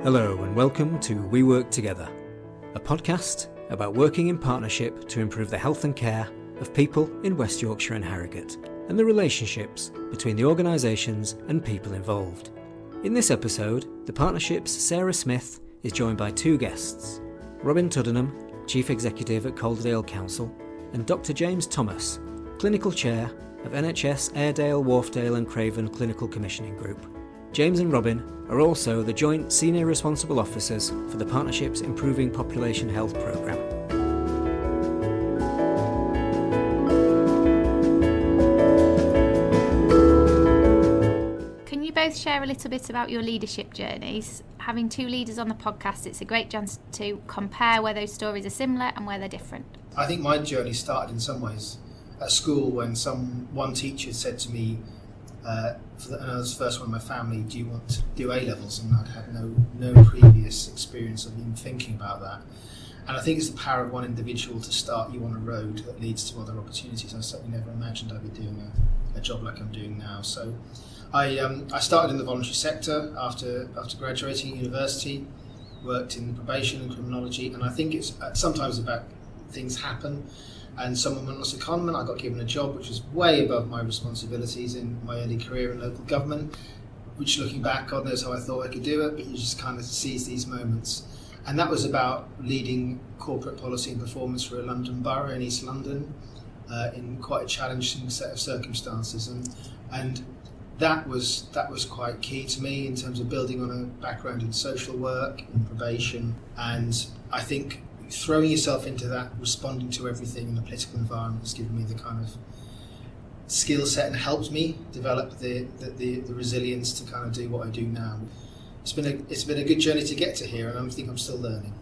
Hello and welcome to We Work Together, a podcast about working in partnership to improve the health and care of people in West Yorkshire and Harrogate, and the relationships between the organisations and people involved. In this episode, the partnership's Sarah Smith is joined by two guests, Robin Tuddenham, Chief Executive at Calderdale Council, and Dr James Thomas, Clinical Chair of NHS Airedale, Wharfedale and Craven Clinical Commissioning Group. James and Robin are also the joint senior responsible officers for the partnership's Improving Population Health programme. Can you both share a little bit about your leadership journeys? Having two leaders on the podcast, it's a great chance to compare where those stories are similar and where they're different. I think my journey started in some ways at school when one teacher said to me, and I was the first one in my family, do you want to do A-levels? And I'd had no previous experience of even thinking about that. And I think it's the power of one individual to start you on a road that leads to other opportunities. I certainly never imagined I'd be doing a job like I'm doing now. So I started in the voluntary sector after graduating at university, worked in probation and criminology, and I think it's sometimes about things happen. And someone went on secondment. I got given a job which was way above my responsibilities in my early career in local government, which looking back, God knows how I thought I could do it, but you just kind of seize these moments. And that was about leading corporate policy and performance for a London borough in East London in quite a challenging set of circumstances. And that was quite key to me in terms of building on a background in social work, in probation, and I think throwing yourself into that, responding to everything in the political environment has given me the kind of skill set and helped me develop the resilience to kind of do what I do now. It's been a good journey to get to here, and I think I'm still learning.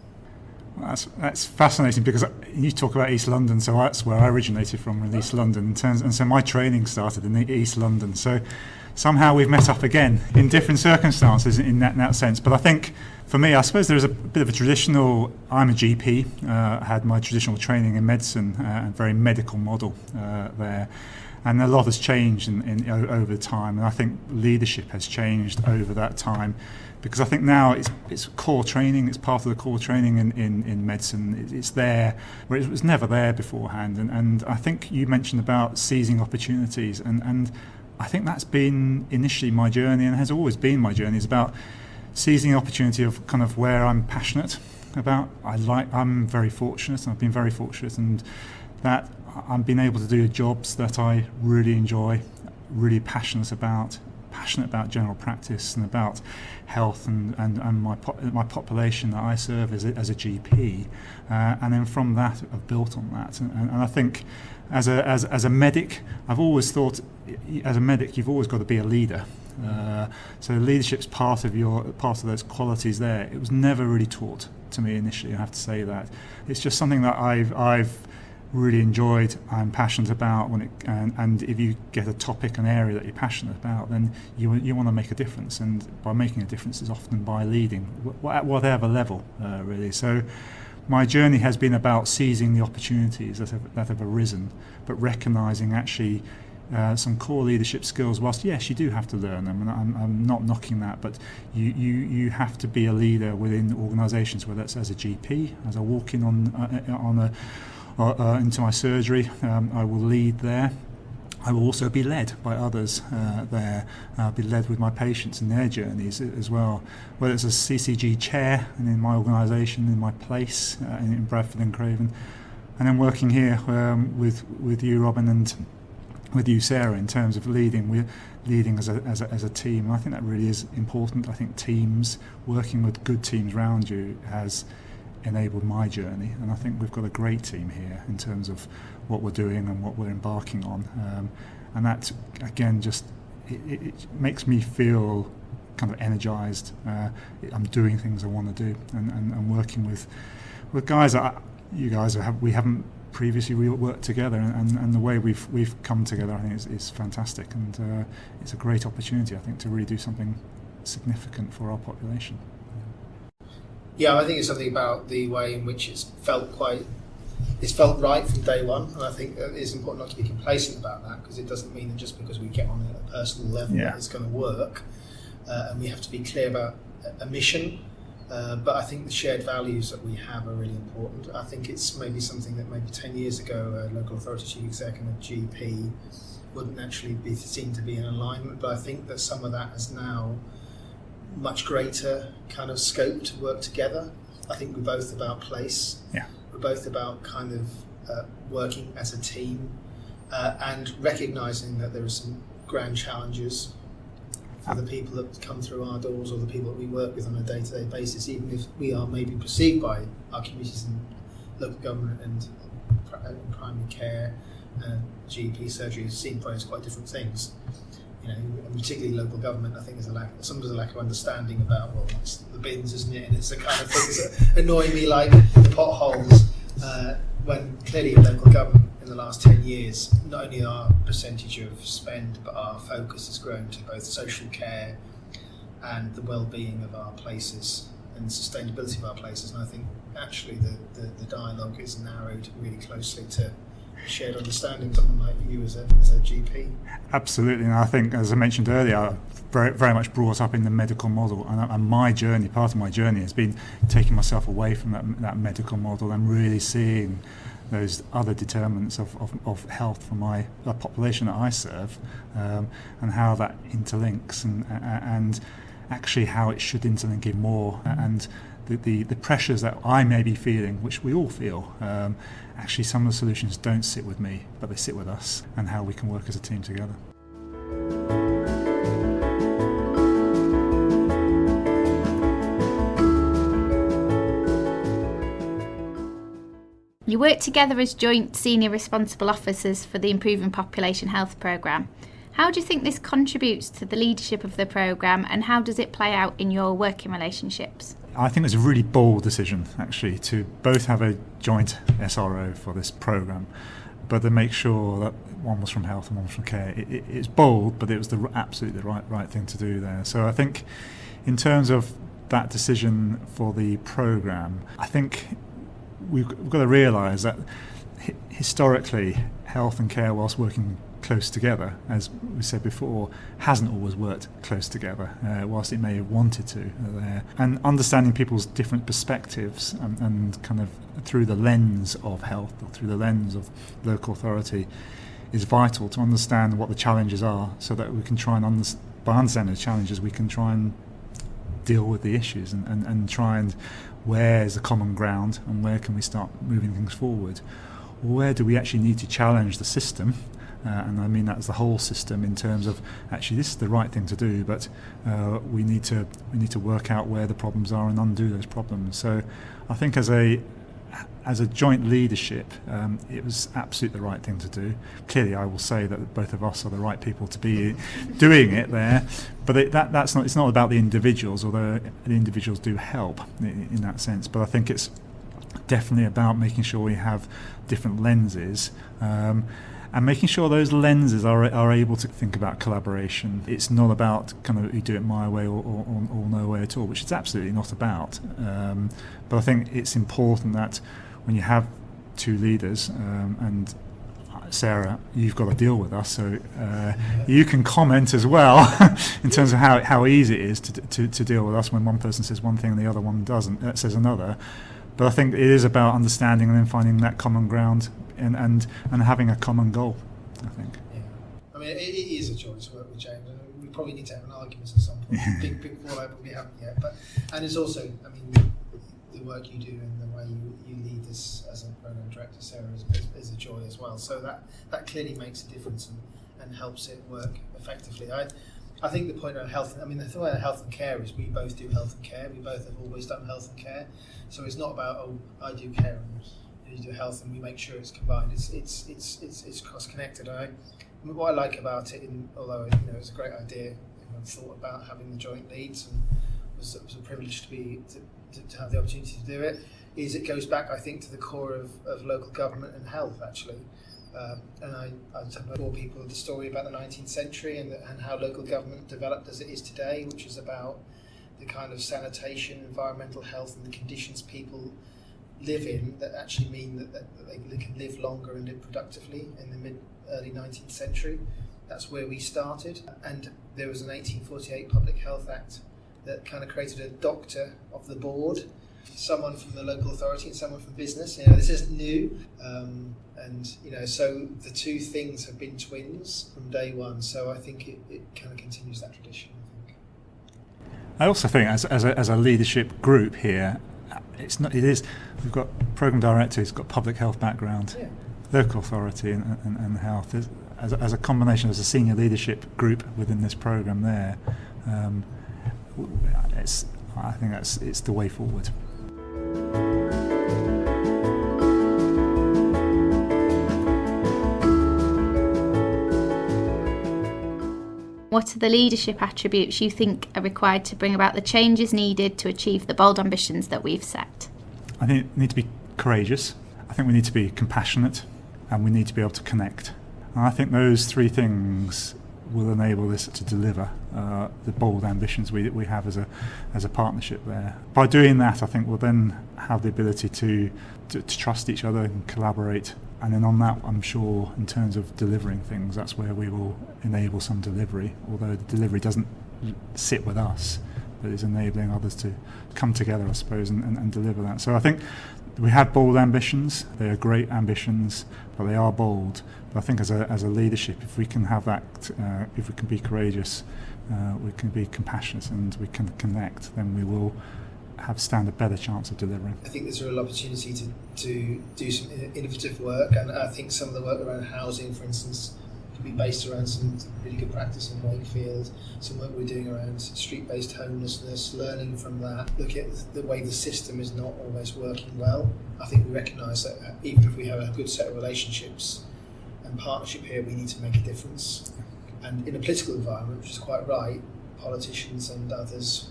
Well, that's fascinating because you talk about East London, so that's where I originated from, in East London, and so my training started in East London. So somehow we've met up again in different circumstances in that sense. But I think for me, I suppose there's a bit of a traditional. I'm a GP. I had my traditional training in medicine, and very medical model there. And a lot has changed over time, and I think leadership has changed over that time, because I think now it's core training. It's part of the core training in medicine. It's there where it was never there beforehand. And I think you mentioned about seizing opportunities, and I think that's been initially my journey, and has always been my journey. Is about seizing the opportunity of kind of where I'm passionate about. I'm very fortunate, and I've been very fortunate, and that I've been able to do jobs that I really enjoy, really passionate about general practice and about health and my population that I serve as a GP, and then from that I've built on that. And I think as a medic, I've always thought, as a medic, you've always got to be a leader. So leadership's part of those qualities there. It was never really taught to me initially, I have to say that. It's just something that I've really enjoyed, I'm passionate about, and if you get a topic, an area that you're passionate about, then you want to make a difference, and by making a difference is often by leading, at whatever level, really. So my journey has been about seizing the opportunities that have arisen, but recognising actually some core leadership skills. Whilst yes, you do have to learn them, and I'm not knocking that, but you have to be a leader within organisations, whether it's as a GP, as I walk in into my surgery, I will lead there. I will also be led by others there. I'll be led with my patients in their journeys as well. Whether it's a CCG chair and in my organisation, in my place in Bradford and Craven, and then working here with you, Robin, and with you, Sarah, in terms of leading. We're leading as a team. And I think that really is important. I think teams, working with good teams around you, has enabled my journey, and I think we've got a great team here in terms of what we're doing and what we're embarking on, and that again just it makes me feel kind of energised. I'm doing things I want to do, and working with guys that you guys we haven't previously worked together, and the way we've come together, I think is fantastic, and it's a great opportunity, I think, to really do something significant for our population. Yeah, I think it's something about the way in which it's felt right from day one, and I think it's important not to be complacent about that, because it doesn't mean that just because we get on a personal level that it's going to work, and we have to be clear about a mission But I think the shared values that we have are really important. I think it's maybe something that maybe 10 years ago a local authority chief exec and a GP wouldn't actually be seen to be in alignment, but I think that some of that has now much greater kind of scope to work together. I think we're both about place. Yeah. We're both about kind of working as a team and recognising that there are some grand challenges for the people that come through our doors or the people that we work with on a day-to-day basis, even if we are maybe perceived by our communities and local government and primary care and GP surgery as seen by as quite different things. You know, and particularly local government, I think there's a lack of understanding about, well, it's the bins, isn't it? And it's the kind of things that annoy me, like the potholes, when clearly in local government in the last 10 years, not only our percentage of spend, but our focus has grown to both social care and the well-being of our places and the sustainability of our places. And I think actually the dialogue is narrowed really closely to shared understanding, someone like you as a GP. Absolutely, and I think, as I mentioned earlier, very much brought up in the medical model, and my journey, part of my journey has been taking myself away from that medical model and really seeing those other determinants of health for the population that I serve, and how that interlinks, and actually how it should interlink even more, and the pressures that I may be feeling, which we all feel, actually some of the solutions don't sit with me, but they sit with us, and how we can work as a team together. You work together as joint senior responsible officers for the Improving Population Health programme. How do you think this contributes to the leadership of the programme, and how does it play out in your working relationships? I think it's a really bold decision, actually, to both have a joint SRO for this programme, but to make sure that one was from health and one was from care. It's bold, but it was absolutely the right thing to do there. So I think in terms of that decision for the programme, I think we've got to realise that historically health and care, whilst working close together, as we said before, hasn't always worked close together, whilst it may have wanted to there. And understanding people's different perspectives and kind of through the lens of health or through the lens of local authority is vital to understand what the challenges are, so that we can try and by understanding the challenges we can try and deal with the issues and try and where's the common ground and where can we start moving things forward. Where do we actually need to challenge the system? And I mean that as the whole system, in terms of actually this is the right thing to do, but we need to work out where the problems are and undo those problems. So I think as a joint leadership, it was absolutely the right thing to do. Clearly, I will say that both of us are the right people to be doing it there, but it's not about the individuals, although the individuals do help in that sense. But I think it's definitely about making sure we have different lenses. And making sure those lenses are able to think about collaboration. It's not about kind of you do it my way or no way at all, which it's absolutely not about. But I think it's important that when you have two leaders, and Sarah, you've got to deal with us, so you can comment as well in terms of how easy it is to deal with us when one person says one thing and the other one doesn't, says another. But I think it is about understanding and then finding that common ground and having a common goal, I think. Yeah. I mean, it is a joy to work with James, and we probably need to have an argument at some point. Big fallout, but we haven't yet. And it's also, I mean, the work you do and the way you lead this as a program director, Sarah, is a joy as well. So that clearly makes a difference and helps it work effectively. I think the point on health, I mean, the thing about health and care is we both do health and care. We both have always done health and care. So it's not about, oh, I do care and you do health, and we make sure it's combined. It's cross-connected. What I like about it, although it's a great idea, I thought about having the joint leads, and it was a privilege to have the opportunity to do it, is it goes back, I think, to the core of local government and health, actually. And I told people the story about the 19th century and how local government developed as it is today, which is about the kind of sanitation, environmental health, and the conditions people live in that actually mean that they can live longer and live productively in the early 19th century. That's where we started. And there was an 1848 Public Health Act that kind of created a doctor of the board, someone from the local authority and someone from business. This isn't new, and so the two things have been twins from day one. So I think it kind of continues that tradition. I also think as a leadership group here, we've got programme director who's got public health background, local authority and health. As a combination, as a senior leadership group within this programme there, I think it's the way forward. What are the leadership attributes you think are required to bring about the changes needed to achieve the bold ambitions that we've set? I think we need to be courageous. I think we need to be compassionate, and we need to be able to connect. And I think those three things will enable us to deliver the bold ambitions we have as a partnership there. By doing that, I think we'll then have the ability to trust each other and collaborate. And then on that, I'm sure, in terms of delivering things, that's where we will enable some delivery, although the delivery doesn't sit with us, but is enabling others to come together, I suppose, and deliver that. So I think we have bold ambitions. They are great ambitions, but they are bold. But I think as a leadership, if we can have that, if we can be courageous, we can be compassionate, and we can connect, then we will stand a better chance of delivering. I think there's a real opportunity to do some innovative work, and I think some of the work around housing, for instance, can be based around some really good practice in Wakefield, some work we're doing around street-based homelessness, learning from that, look at the way the system is not always working well. I think we recognise that even if we have a good set of relationships and partnership here, we need to make a difference. And in a political environment, which is quite right, politicians and others,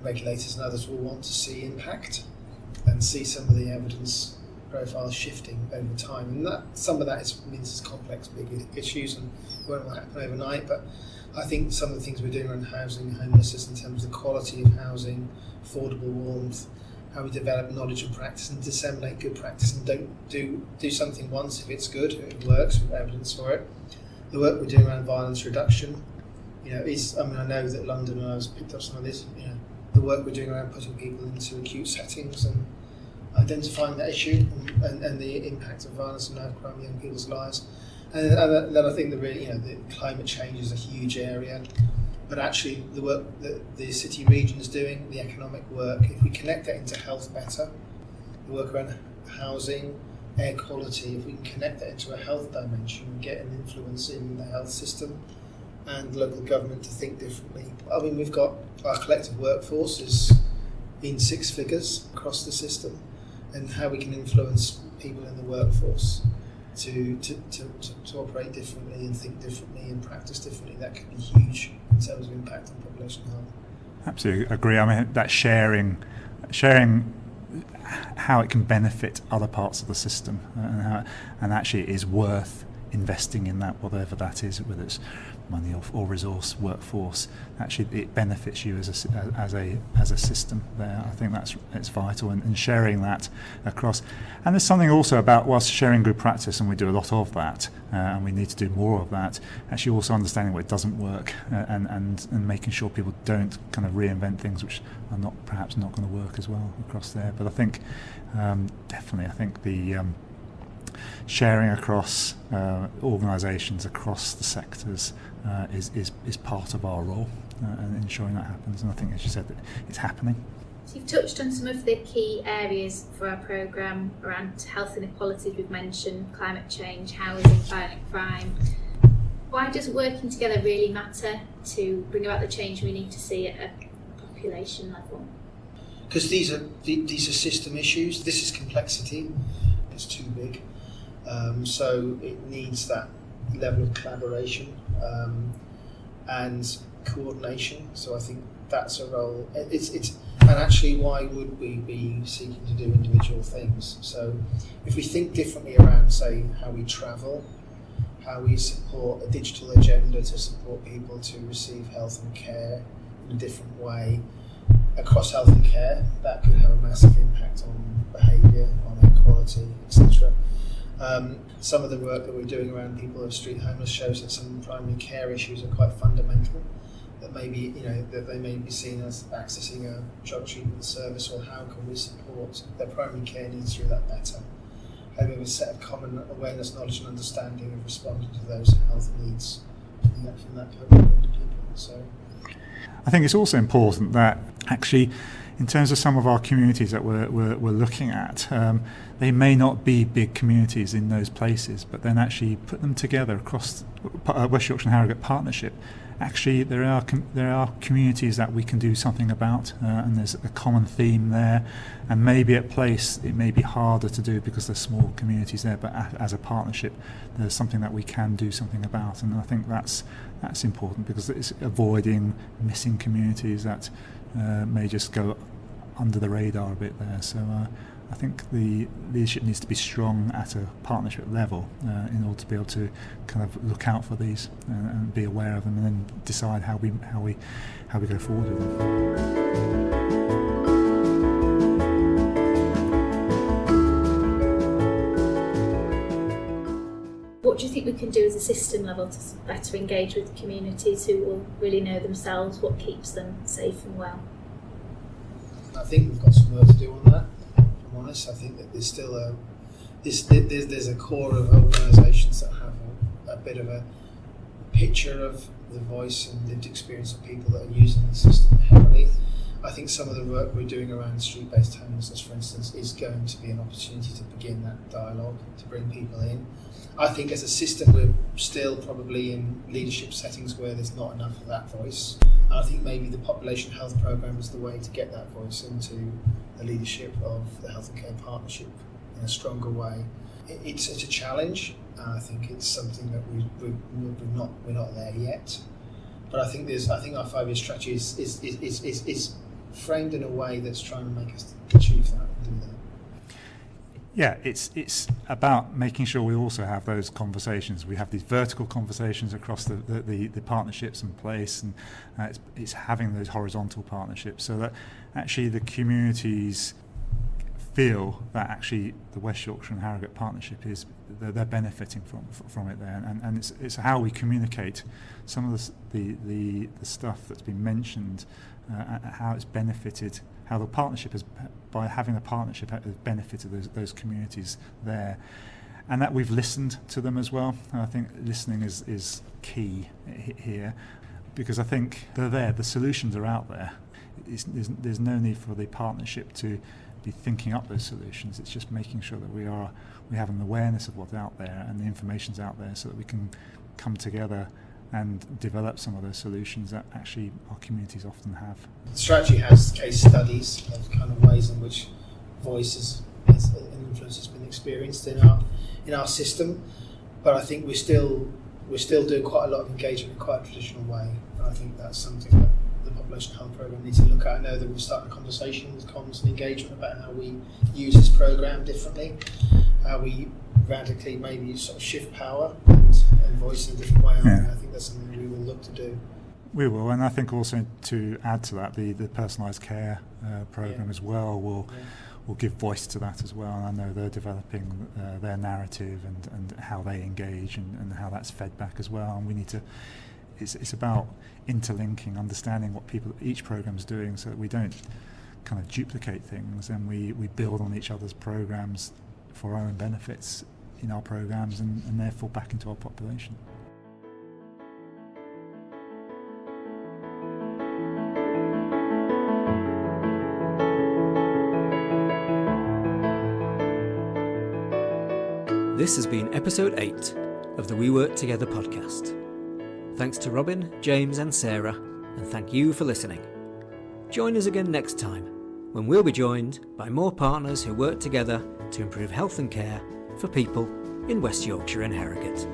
regulators and others will want to see impact and see some of the evidence profiles shifting over time, and that some of that means it's complex, big issues and won't happen overnight. But I think some of the things we're doing around housing, homelessness, in terms of the quality of housing, affordable warmth, how we develop knowledge and practice and disseminate good practice, and don't do something once if it's good, it works with evidence for it. The work we're doing around violence reduction, I know that London and I has picked up some of this. The work we're doing around putting people into acute settings and identifying that issue and the impact of violence and knife crime on young people's lives. And then I think the climate change is a huge area, but actually the work that the city region is doing, the economic work, if we connect that into health better, the work around housing, air quality, if we can connect that into a health dimension and get an influence in the health system and local government to think differently. I mean, we've got our collective workforce is in six figures across the system, and how we can influence people in the workforce to operate differently and think differently and practice differently, that could be huge in terms of impact on population health. Absolutely agree. I mean, that sharing how it can benefit other parts of the system, and actually it is worth investing in that, whatever that is, whether it's money or resource, workforce. Actually, it benefits you as a system. There, I think it's vital, and sharing that across. And there's something also about, whilst sharing good practice, and we do a lot of that, and we need to do more of that. Actually, also understanding what doesn't work, and making sure people don't kind of reinvent things which are perhaps not going to work as well across there. But I think definitely, I think the sharing across organisations, across the sectors, is part of our role, and ensuring that happens. And I think, as you said, that it's happening. So you've touched on some of the key areas for our programme around health inequalities. We've mentioned climate change, housing, violent crime. Why does working together really matter to bring about the change we need to see at a population level? Because these are system issues. This is complexity. It's too big. So it needs that level of collaboration and coordination. So I think that's a role. And actually, why would we be seeking to do individual things? So if we think differently around, say, how we travel, how we support a digital agenda to support people to receive health and care in a different way across health and care, that could have a massive impact on behaviour, on air quality, etc. Some of the work that we're doing around people who are street homeless shows that some primary care issues are quite fundamental, that maybe that they may be seen as accessing a drug treatment service, or how can we support their primary care needs through that better? Having a set of common awareness, knowledge and understanding of responding to those health needs from that cohort of people. So I think it's also important that actually, in terms of some of our communities that we're looking at, they may not be big communities in those places, but then actually put them together across West Yorkshire and Harrogate Partnership. Actually, there are communities that we can do something about, and there's a common theme there. And maybe at place it may be harder to do because there's small communities there, but as a partnership, there's something that we can do something about. And I think that's important, because it's avoiding missing communities that may just go under the radar a bit there. So I think the leadership needs to be strong at a partnership level in order to be able to kind of look out for these and be aware of them, and then decide how we go forward with them. What do you think we can do as a system level to better engage with communities who will really know themselves what keeps them safe and well? I think we've got some work to do on that. If I'm honest, I think that there's still there's a core of organisations that have a bit of a picture of the voice and lived experience of people that are using the system heavily. I think some of the work we're doing around street-based homelessness, for instance, is going to be an opportunity to begin that dialogue, to bring people in. I think as a system we're still probably in leadership settings where there's not enough of that voice. And I think maybe the population health programme is the way to get that voice into the leadership of the Health and Care Partnership in a stronger way. It's a challenge, and I think it's something that we're not there yet. But I think our 5-year strategy is framed in a way that's trying to make us achieve that and do that. Yeah, it's about making sure we also have those conversations. We have these vertical conversations across the partnerships in place, and it's having those horizontal partnerships so that actually the communities feel that actually the West Yorkshire and Harrogate Partnership they're benefiting from it there, and it's how we communicate some of the stuff that's been mentioned, how it's benefited. How the partnership by having a partnership has benefited those communities there, and that we've listened to them as well. And I think listening is key here, because I think they're there. The solutions are out there. There's no need for the partnership to be thinking up those solutions. It's just making sure that we have an awareness of what's out there and the information's out there, so that we can come together and develop some of those solutions that actually our communities often have. The strategy has case studies of kind of ways in which voice and influence has been experienced in our system, but I think we're still doing quite a lot of engagement in quite a traditional way, and I think that's something that the population health programme needs to look at. I know that we're starting a conversation with comms and engagement about how we use this programme differently, how we radically maybe sort of shift power and voice in a different way. Yeah. I think that's something we will look to do. We will, and I think also to add to that, the personalised care programme as well will give voice to that as well. And I know they're developing their narrative and how they engage and how that's fed back as well. And we need to. It's about interlinking, understanding what each programme's doing, so that we don't kind of duplicate things, and we build on each other's programmes for our own benefits in our programmes, and therefore back into our population. This has been episode 8 of the We Work Together podcast. Thanks to Robin, James and Sarah, and thank you for listening. Join us again next time, when we'll be joined by more partners who work together to improve health and care for people in West Yorkshire and Harrogate.